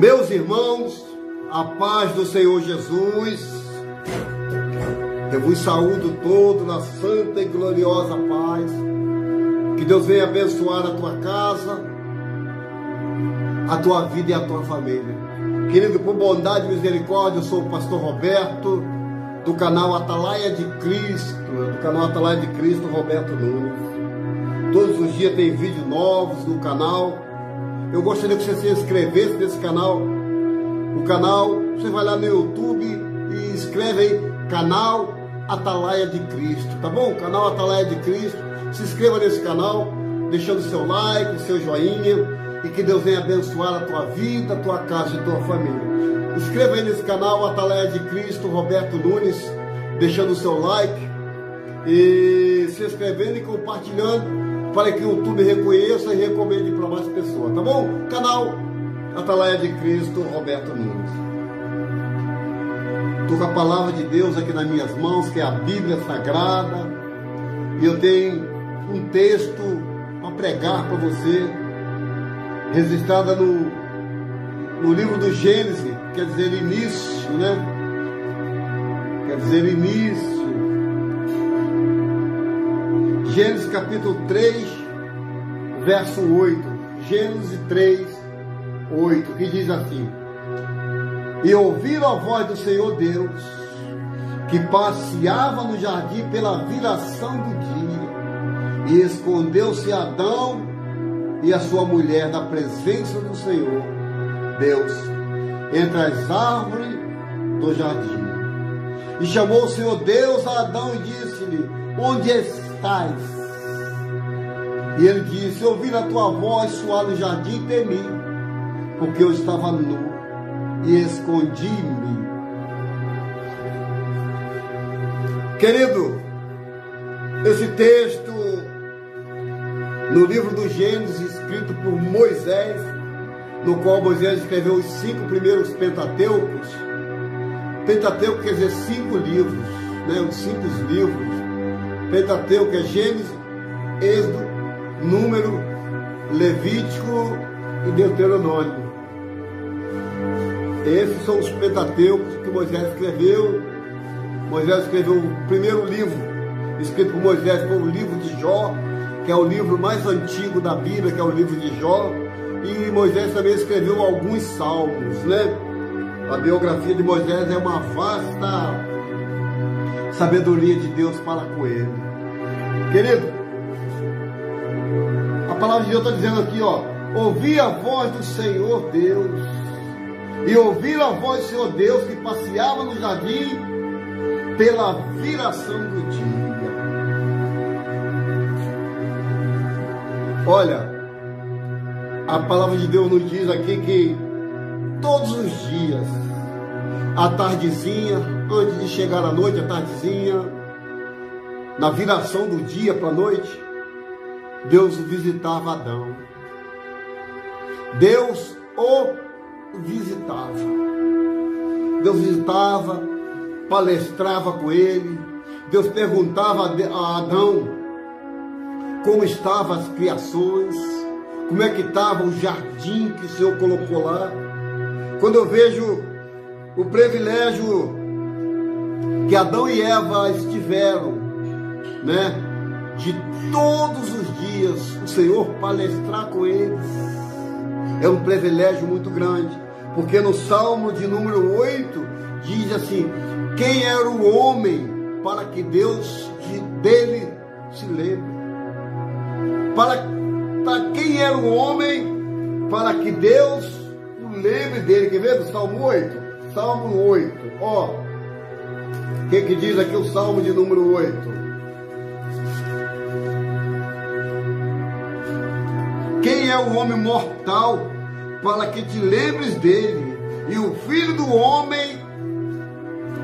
Meus irmãos, a paz do Senhor Jesus, eu vos saúdo todos na santa e gloriosa paz. Que Deus venha abençoar a tua casa, a tua vida e a tua família. Querido, por bondade e misericórdia, eu sou o pastor Roberto, do canal Atalaia de Cristo, Roberto Nunes. Todos os dias tem vídeos novos no canal. Eu gostaria que você se inscrevesse nesse canal. O canal, você vai lá no YouTube e escreve aí, canal Atalaia de Cristo, tá bom? Canal Atalaia de Cristo. Se inscreva nesse canal, deixando seu like, seu joinha, e que Deus venha abençoar a tua vida, a tua casa e a tua família. Inscreva aí nesse canal Atalaia de Cristo, Roberto Nunes, deixando o seu like e se inscrevendo e compartilhando, para que o YouTube reconheça e recomende para mais pessoas, tá bom? Canal Atalaia de Cristo, Roberto Nunes. Estou com a palavra de Deus aqui nas minhas mãos, que é a Bíblia Sagrada, e eu tenho um texto para pregar para você, registrada no livro do Gênesis, quer dizer início, né? Quer dizer início. Gênesis capítulo 3, verso 8. Gênesis 3, 8, que diz assim: E ouviram a voz do Senhor Deus, que passeava no jardim pela viração do dia, e escondeu-se Adão e a sua mulher da presença do Senhor Deus entre as árvores do jardim. E chamou o Senhor Deus a Adão e disse-lhe: Onde estás? E ele disse: Ouvi a tua voz soar no jardim e temi, porque eu estava nu e escondi-me. Querido, esse texto no livro do Gênesis, escrito por Moisés, no qual Moisés escreveu os 5 primeiros Pentateucos. Pentateuco quer dizer 5 livros, né? Os 5 livros. Pentateuco é Gênesis, Êxodo, Número, Levítico e Deuteronômio. Esses são os Pentateucos que Moisés escreveu. Moisés escreveu o primeiro livro, escrito por Moisés, foi o livro de Jó, que é o livro mais antigo da Bíblia, que é o livro de Jó. E Moisés também escreveu alguns salmos, né? A biografia de Moisés é uma vasta sabedoria de Deus para com ele. Querido, a palavra de Deus está dizendo aqui, ó: ouvi a voz do Senhor Deus, e ouviram a voz do Senhor Deus que passeava no jardim pela viração do dia. Olha, a palavra de Deus nos diz aqui que todos os dias, à tardezinha, antes de chegar à noite, à tardezinha, na viração do dia para a noite, Deus visitava Adão. Deus o visitava. Deus visitava, palestrava com ele. Deus perguntava a Adão como estavam as criações, como é que estava o jardim que o Senhor colocou lá. Quando eu vejo o privilégio que Adão e Eva estiveram, né, de todos os dias o Senhor palestrar com eles, é um privilégio muito grande, porque no Salmo de número 8 diz assim: quem era o homem para que Deus dele se lembre? Para quem era o homem para que Deus o lembre dele? Quer ver do Salmo 8? Salmo 8, ó. O que diz aqui o Salmo de número 8? Quem é o homem mortal para que te lembres dele, e o filho do homem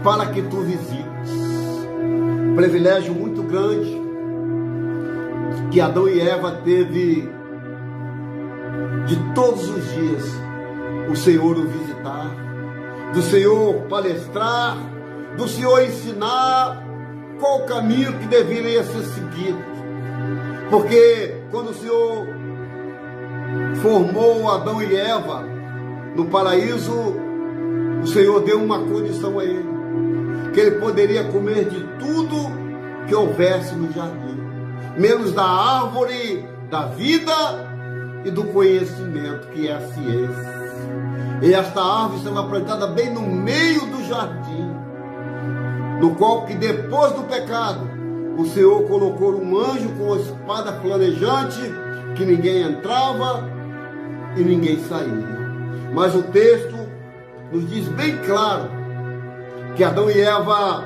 para que tu visites? Privilégio muito grande que Adão e Eva teve de todos os dias o Senhor o visitar, do Senhor palestrar, do Senhor ensinar qual o caminho que deveria ser seguido. Porque quando o Senhor formou Adão e Eva no paraíso, o Senhor deu uma condição a ele, que ele poderia comer de tudo que houvesse no jardim, menos da árvore da vida e do conhecimento, que é a ciência. E esta árvore estava plantada bem no meio do jardim, no qual que depois do pecado, o Senhor colocou um anjo com a espada flamejante, que ninguém entrava e ninguém saía. Mas o texto nos diz bem claro que Adão e Eva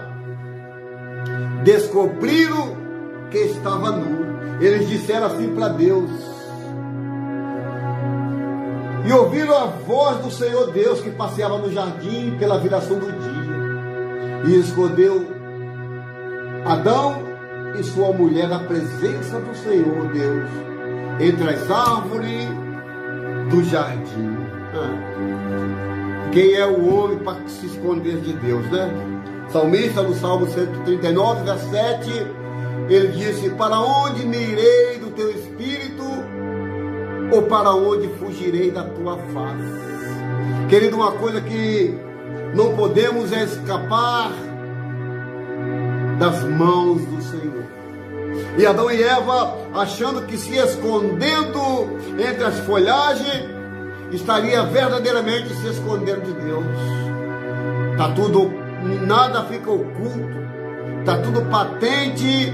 descobriram que estava nu. Eles disseram assim para Deus, e ouviram a voz do Senhor Deus que passeava no jardim pela viração do dia, e escondeu Adão e sua mulher da presença do Senhor Deus entre as árvores do jardim. Quem é o homem para se esconder de Deus, né? Salmista, no Salmo 139, verso 7, ele disse: para onde me irei do teu espírito, ou para onde fugirei da tua face? Querido, uma coisa que não podemos é escapar das mãos do Senhor. E Adão e Eva, achando que se escondendo entre as folhagens, estaria verdadeiramente se escondendo de Deus. Está tudo, nada fica oculto, está tudo patente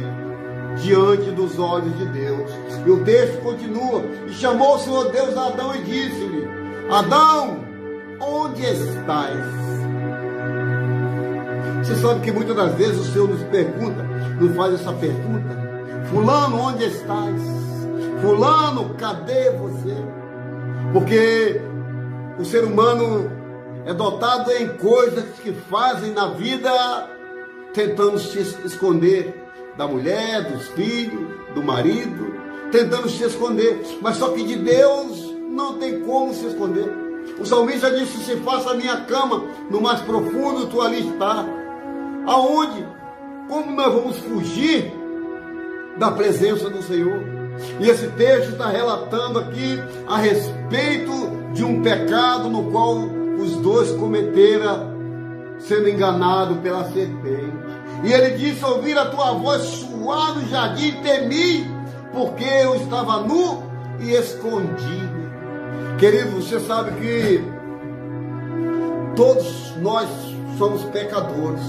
diante dos olhos de Deus. E o texto continua: e chamou o Senhor Deus a Adão e disse-lhe: Adão, onde estás? Você sabe que muitas das vezes o Senhor nos pergunta, nos faz essa pergunta: fulano, onde estás? Fulano, cadê você? Porque o ser humano é dotado em coisas que fazem na vida, tentando se esconder da mulher, dos filhos, do marido, tentando se esconder, mas só que de Deus não tem como se esconder. O salmista disse: se faça a minha cama no mais profundo, tu ali está. Aonde? Como nós vamos fugir da presença do Senhor? E esse texto está relatando aqui a respeito de um pecado no qual os dois cometeram, sendo enganados pela serpente. E ele disse: ouvir a tua voz soar no jardim, temi, porque eu estava nu e escondido. Querido, você sabe que todos nós somos pecadores,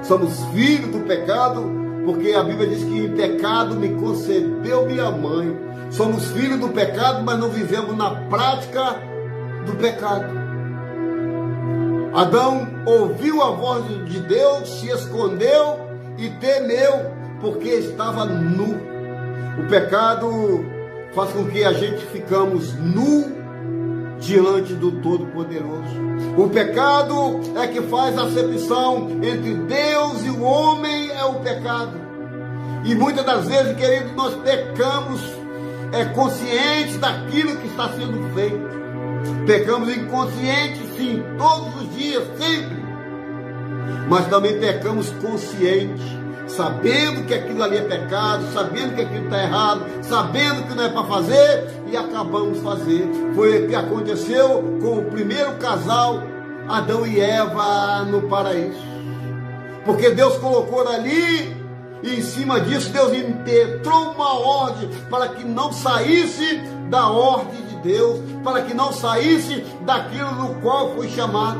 somos filhos do pecado, porque a Bíblia diz que em pecado me concebeu minha mãe. Somos filhos do pecado, mas não vivemos na prática do pecado. Adão ouviu a voz de Deus, se escondeu e temeu, porque estava nu. O pecado faz com que a gente ficamos nu diante do Todo-Poderoso. O pecado é que faz a acepção entre Deus e o homem, é o pecado. E muitas das vezes, querido, nós pecamos conscientes daquilo que está sendo feito. Pecamos inconscientes, sim, todos os dias, sempre. Mas também pecamos conscientes, sabendo que aquilo ali é pecado, sabendo que aquilo está errado, sabendo que não é para fazer, e acabamos fazer. Foi o que aconteceu com o primeiro casal, Adão e Eva, no paraíso. Porque Deus colocou ali, e em cima disso Deus impetrou uma ordem para que não saísse da ordem de Deus, para que não saísse daquilo no qual foi chamado.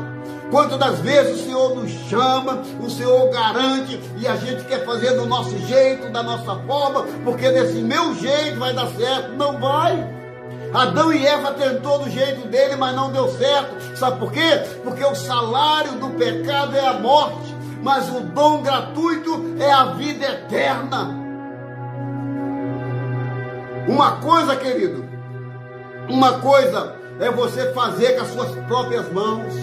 Quantas das vezes o Senhor nos chama, o Senhor garante, e a gente quer fazer do nosso jeito, da nossa forma, porque desse meu jeito vai dar certo. Não vai. Adão e Eva tentou do jeito dele, mas não deu certo. Sabe por quê? Porque o salário do pecado é a morte, mas o dom gratuito é a vida eterna. Uma coisa, querido, uma coisa é você fazer com as suas próprias mãos,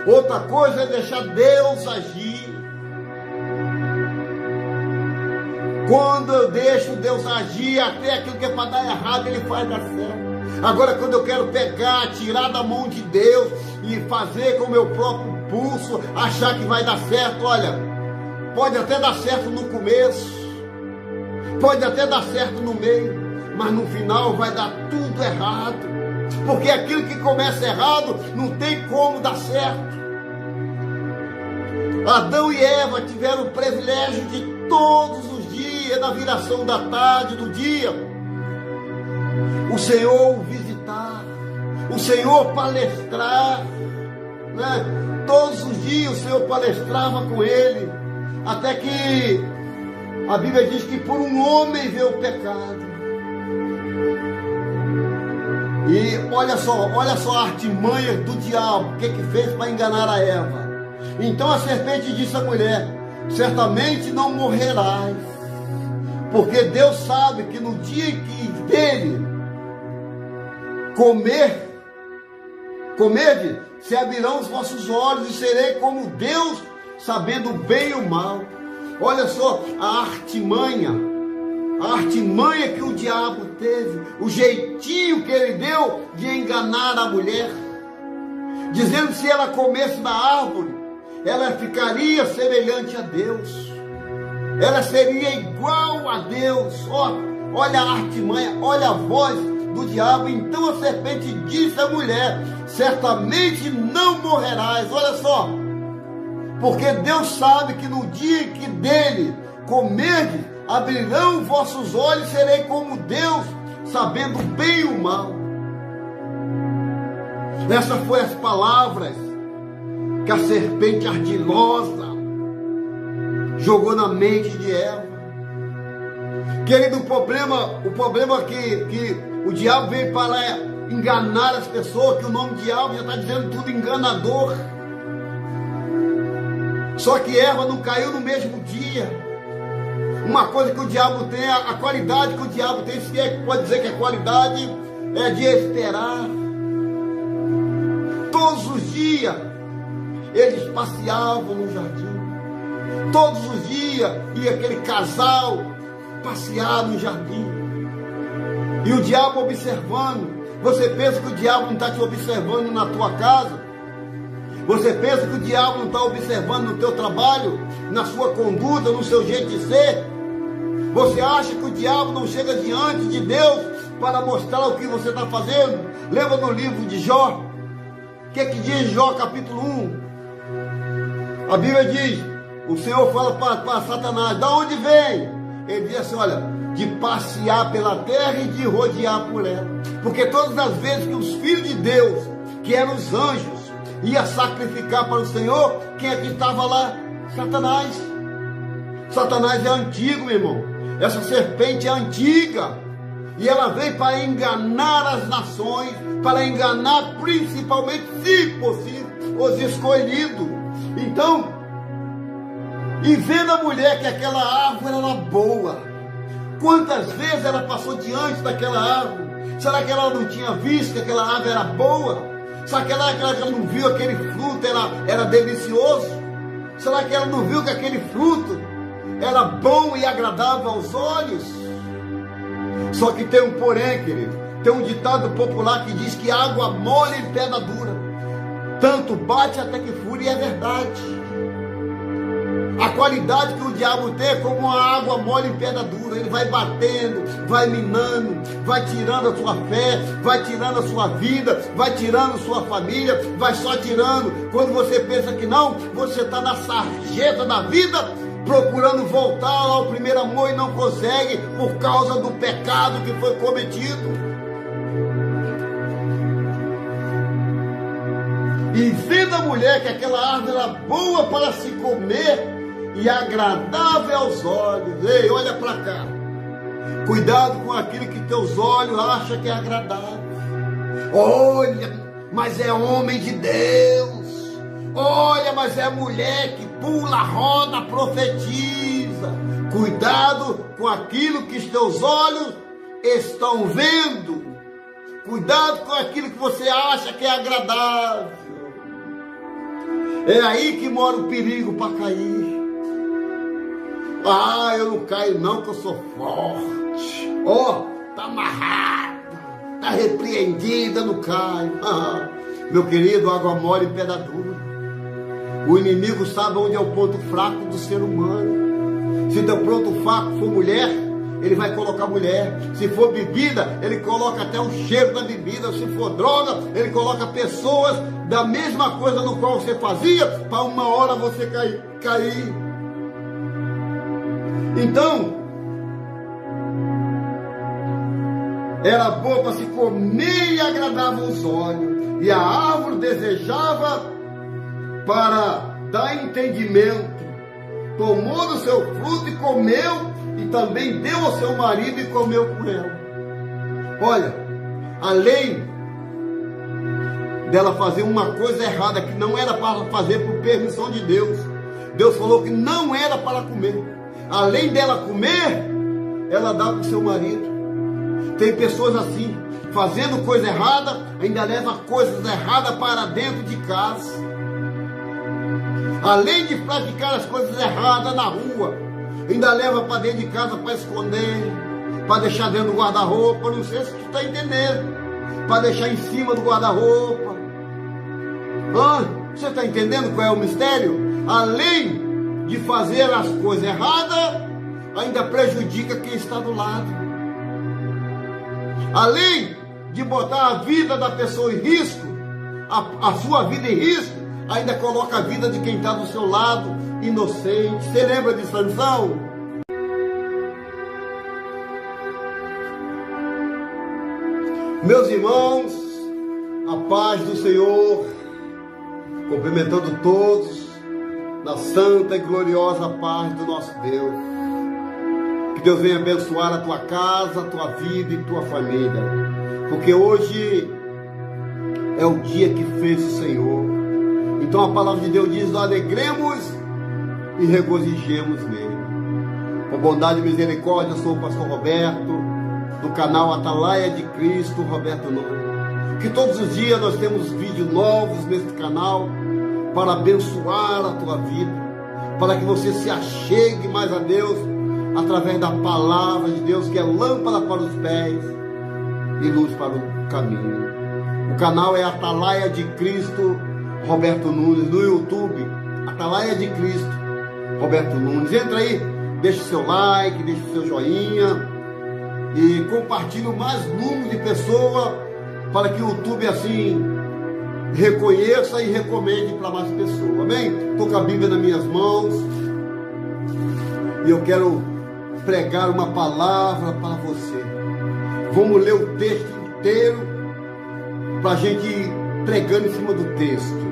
outra coisa é deixar Deus agir. Quando eu deixo Deus agir, até aquilo que é para dar errado, Ele faz dar certo. Agora, quando eu quero pegar, tirar da mão de Deus e fazer com o meu próprio pulso, achar que vai dar certo, olha, pode até dar certo no começo, pode até dar certo no meio, mas no final vai dar tudo errado. porque aquilo que começa errado não tem como dar certo. Adão e Eva tiveram o privilégio de todos os dias, na viração da tarde, do dia, o Senhor visitar, o Senhor palestrar, né? Todos os dias o Senhor palestrava com ele, até que a Bíblia diz que por um homem veio o pecado. E olha só a artimanha do diabo, o que fez para enganar a Eva. Então a serpente disse à mulher: certamente não morrerás, porque Deus sabe que no dia que dele comerdes, se abrirão os vossos olhos e serei como Deus, sabendo o bem e o mal. Olha só a artimanha que o diabo teve, o jeitinho que ele deu de enganar a mulher, dizendo que se ela comesse da árvore, ela ficaria semelhante a Deus, ela seria igual a Deus. Olha a artimanha, olha a voz do diabo. Então a serpente disse à mulher: certamente não morrerás. Olha só, porque Deus sabe que no dia que dele comerdes, abrirão vossos olhos, serei como Deus, sabendo bem o mal. Essas foram as palavras que a serpente ardilosa jogou na mente de Eva. Querido, o problema é que o diabo veio para enganar as pessoas, que o nome diabo já está dizendo tudo, enganador. Só que Eva não caiu no mesmo dia. Uma coisa que o diabo tem, a qualidade que o diabo tem, se é que pode dizer que a qualidade é de esperar. Todos os dias eles passeavam no jardim. Todos os dias ia aquele casal passear no jardim. E o diabo observando. Você pensa que o diabo não está te observando na tua casa? Você pensa que o diabo não está observando no teu trabalho, na sua conduta, no seu jeito de ser? Você acha que o diabo não chega diante de Deus para mostrar o que você está fazendo? Lembra no livro de Jó? O que diz Jó capítulo 1? A Bíblia diz, o Senhor fala para Satanás: da onde vem? Ele diz assim: olha, de passear pela terra e de rodear por ela. Porque todas as vezes que os filhos de Deus, que eram os anjos, ia sacrificar para o Senhor, quem é que estava lá? Satanás. Satanás é antigo, meu irmão. Essa serpente é antiga. E ela veio para enganar as nações, para enganar principalmente, se possível, os escolhidos. Então, e vendo a mulher que aquela árvore era boa, quantas vezes ela passou diante daquela árvore? Será que ela não tinha visto que aquela árvore era boa? Será que ela não viu aquele fruto era delicioso? Será que ela não viu que aquele fruto era bom e agradável aos olhos? Só que tem um porém, querido. Tem um ditado popular que diz que água mole em pedra dura. Tanto bate até que fure, e é verdade. A qualidade que o diabo tem é como uma água mole em pedra dura. Ele vai batendo, vai minando, vai tirando a sua fé, vai tirando a sua vida, vai tirando a sua família, vai só tirando. Quando você pensa que não, você está na sarjeta da vida, procurando voltar ao primeiro amor e não consegue, por causa do pecado que foi cometido. E vendo a mulher que aquela árvore era boa para se comer e agradável aos olhos. Ei, olha para cá. Cuidado com aquilo que teus olhos acham que é agradável. Olha, mas é homem de Deus. Olha, mas é mulher que pula, roda, profetiza. Cuidado com aquilo que os teus olhos estão vendo. Cuidado com aquilo que você acha que é agradável. É aí que mora o perigo para cair. Ah, eu não caio não, que eu sou forte. Tá amarrado, tá repreendida, não cai. Meu querido, água mole em pedra dura. O inimigo sabe onde é o ponto fraco do ser humano. Se teu ponto fraco for mulher, ele vai colocar mulher. Se for bebida, ele coloca até o cheiro da bebida. Se for droga, ele coloca pessoas da mesma coisa no qual você fazia, para uma hora você cair. Então, era boa para se comer e agradava os olhos, e a árvore desejava para dar entendimento. Tomou do seu fruto e comeu, e também deu ao seu marido e comeu com ela. Olha, além dela fazer uma coisa errada, que não era para fazer por permissão de Deus, Deus falou que não era para comer. Além dela comer, ela dá para o seu marido. Tem pessoas assim, fazendo coisa errada, ainda leva coisas erradas para dentro de casa. Além de praticar as coisas erradas na rua, ainda leva para dentro de casa para esconder, para deixar dentro do guarda-roupa. Não sei se tu está entendendo. Para deixar em cima do guarda-roupa. Você está entendendo qual é o mistério? Além de fazer as coisas erradas, ainda prejudica quem está do lado. Além de botar a vida da pessoa em risco, a sua vida em risco, ainda coloca a vida de quem está do seu lado, inocente. Você lembra de Sansão? Meus irmãos, a paz do Senhor, cumprimentando todos, na santa e gloriosa paz do nosso Deus. Que Deus venha abençoar a tua casa, a tua vida e tua família, porque hoje é o dia que fez o Senhor. Então a palavra de Deus diz: alegremos e regozijemos nele. Com bondade e misericórdia, eu sou o pastor Roberto, do canal Atalaia de Cristo, Roberto Nunes. Que todos os dias nós temos vídeos novos nesse canal, para abençoar a tua vida, para que você se achegue mais a Deus, através da palavra de Deus, que é lâmpada para os pés e luz para o caminho. O canal é Atalaia de Cristo, Roberto Nunes, no YouTube, Atalaia de Cristo, Roberto Nunes. Entra aí, deixa o seu like, deixa o seu joinha e compartilhe o mais número de pessoas, para que o YouTube assim reconheça e recomende para mais pessoas. Amém? Estou com a Bíblia nas minhas mãos e eu quero pregar uma palavra para você. Vamos ler o texto inteiro para a gente ir pregando em cima do texto.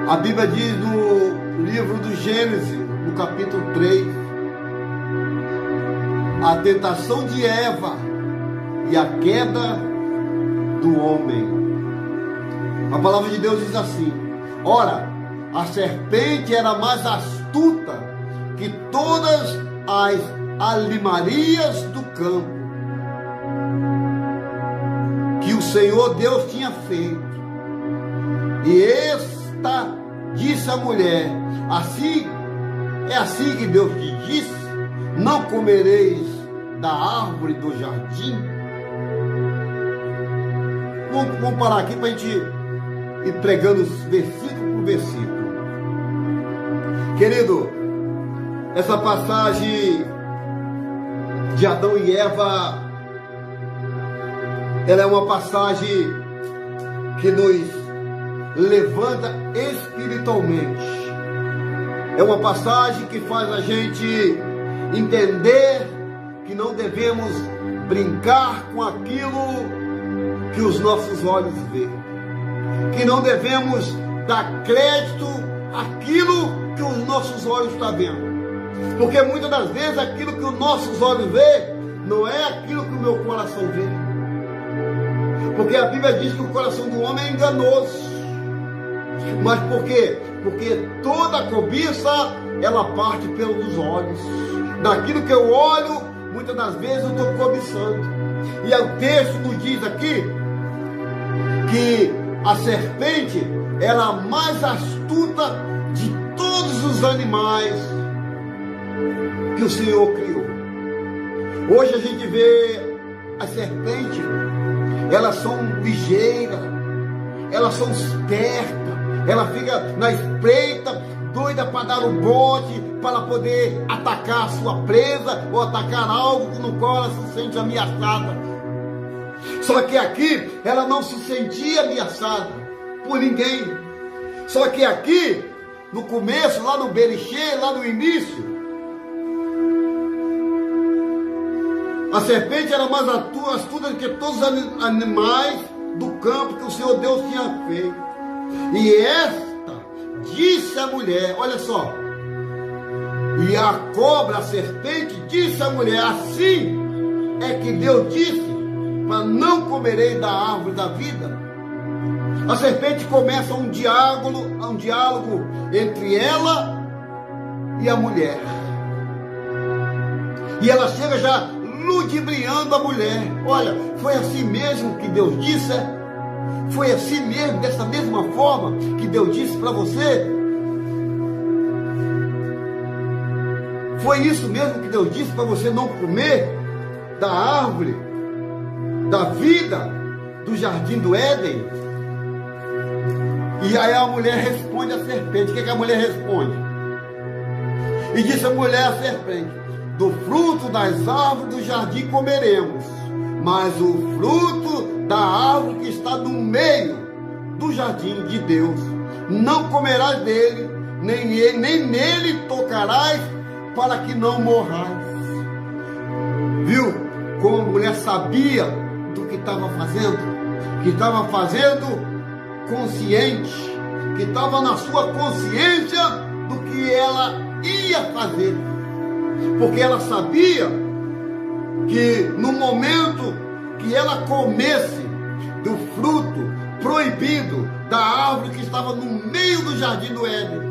A Bíblia diz no livro do Gênesis, no capítulo 3, a tentação de Eva e a queda do homem. A palavra de Deus diz assim: ora, a serpente era mais astuta que todas as alimarias do campo que o Senhor Deus tinha feito. E esta disse à mulher: assim que Deus te disse, não comereis da árvore do jardim. Vamos parar aqui para a gente ir pregando versículo por versículo. Querido, essa passagem de Adão e Eva, ela é uma passagem que nos levanta espiritualmente. É uma passagem que faz a gente entender que não devemos brincar com aquilo que os nossos olhos veem, que não devemos dar crédito àquilo que os nossos olhos estão vendo, porque muitas das vezes aquilo que os nossos olhos veem não é aquilo que o meu coração vê, porque a Bíblia diz que o coração do homem é enganoso. Mas por quê? Porque toda cobiça, ela parte pelos olhos. Daquilo que eu olho, muitas das vezes eu estou cobiçando. E o texto nos diz aqui que a serpente era a mais astuta de todos os animais que o Senhor criou. Hoje a gente vê as serpentes, elas são ligeiras, elas são espertas, ela fica na espreita, doida para dar o bote, para poder atacar a sua presa ou atacar algo no qual ela se sente ameaçada. Só que aqui ela não se sentia ameaçada por ninguém. Só que aqui, no começo, lá no Berechê, lá no início, a serpente era mais astuta do que todos os animais do campo que o Senhor Deus tinha feito. E esta disse à mulher, olha só, e a cobra, a serpente, disse à mulher, assim é que Deus disse, para não comerei da árvore da vida. A serpente começa um diálogo entre ela e a mulher. E ela chega já ludibriando a mulher. Olha, foi assim mesmo que Deus disse? Foi assim mesmo, dessa mesma forma que Deus disse para você? Foi isso mesmo que Deus disse para você não comer da árvore da vida do jardim do Éden? E aí a mulher responde à serpente. O que a mulher responde? E disse a mulher à serpente: do fruto das árvores do jardim comeremos, mas o fruto da árvore que está no meio do jardim de Deus, não comerás dele, nem nele tocarás, para que não morrais. Viu como a mulher sabia do que estava fazendo? Que estava fazendo consciente, que estava na sua consciência do que ela ia fazer, porque ela sabia que no momento que ela comesse do fruto proibido da árvore que estava no meio do jardim do Éden,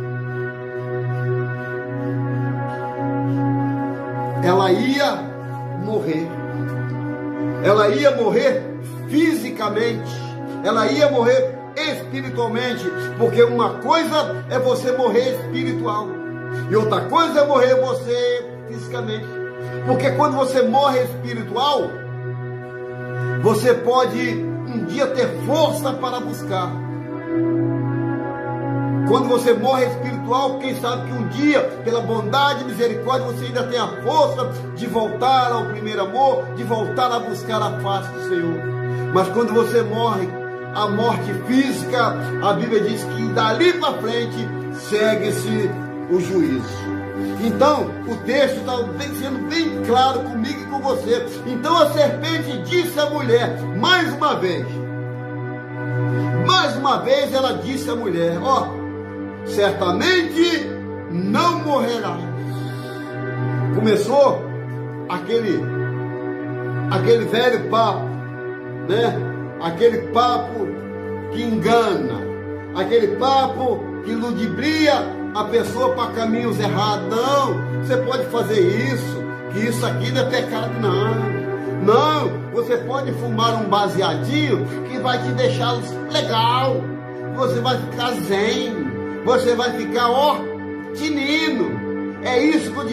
ela ia morrer. Ela ia morrer fisicamente, ela ia morrer espiritualmente, porque uma coisa é você morrer espiritual e outra coisa é morrer você fisicamente. Porque quando você morre espiritual, você pode um dia ter força para buscar. Quando você morre espiritual, quem sabe que um dia, pela bondade e misericórdia, você ainda tem a força de voltar ao primeiro amor, de voltar a buscar a face do Senhor. Mas quando você morre, a morte física, a Bíblia diz que dali para frente segue-se o juízo. Então, o texto está sendo bem claro comigo e com você. Então a serpente disse à mulher, mais uma vez ela disse à mulher, ó, certamente não morrerás. Começou aquele velho papo, né? Aquele papo que engana, aquele papo que ludibria a pessoa para caminhos errados. Não, você pode fazer isso, que isso aqui não é pecado, não, você pode fumar um baseadinho que vai te deixar legal, você vai ficar zen, você vai ficar, ó, tinino. É isso que eu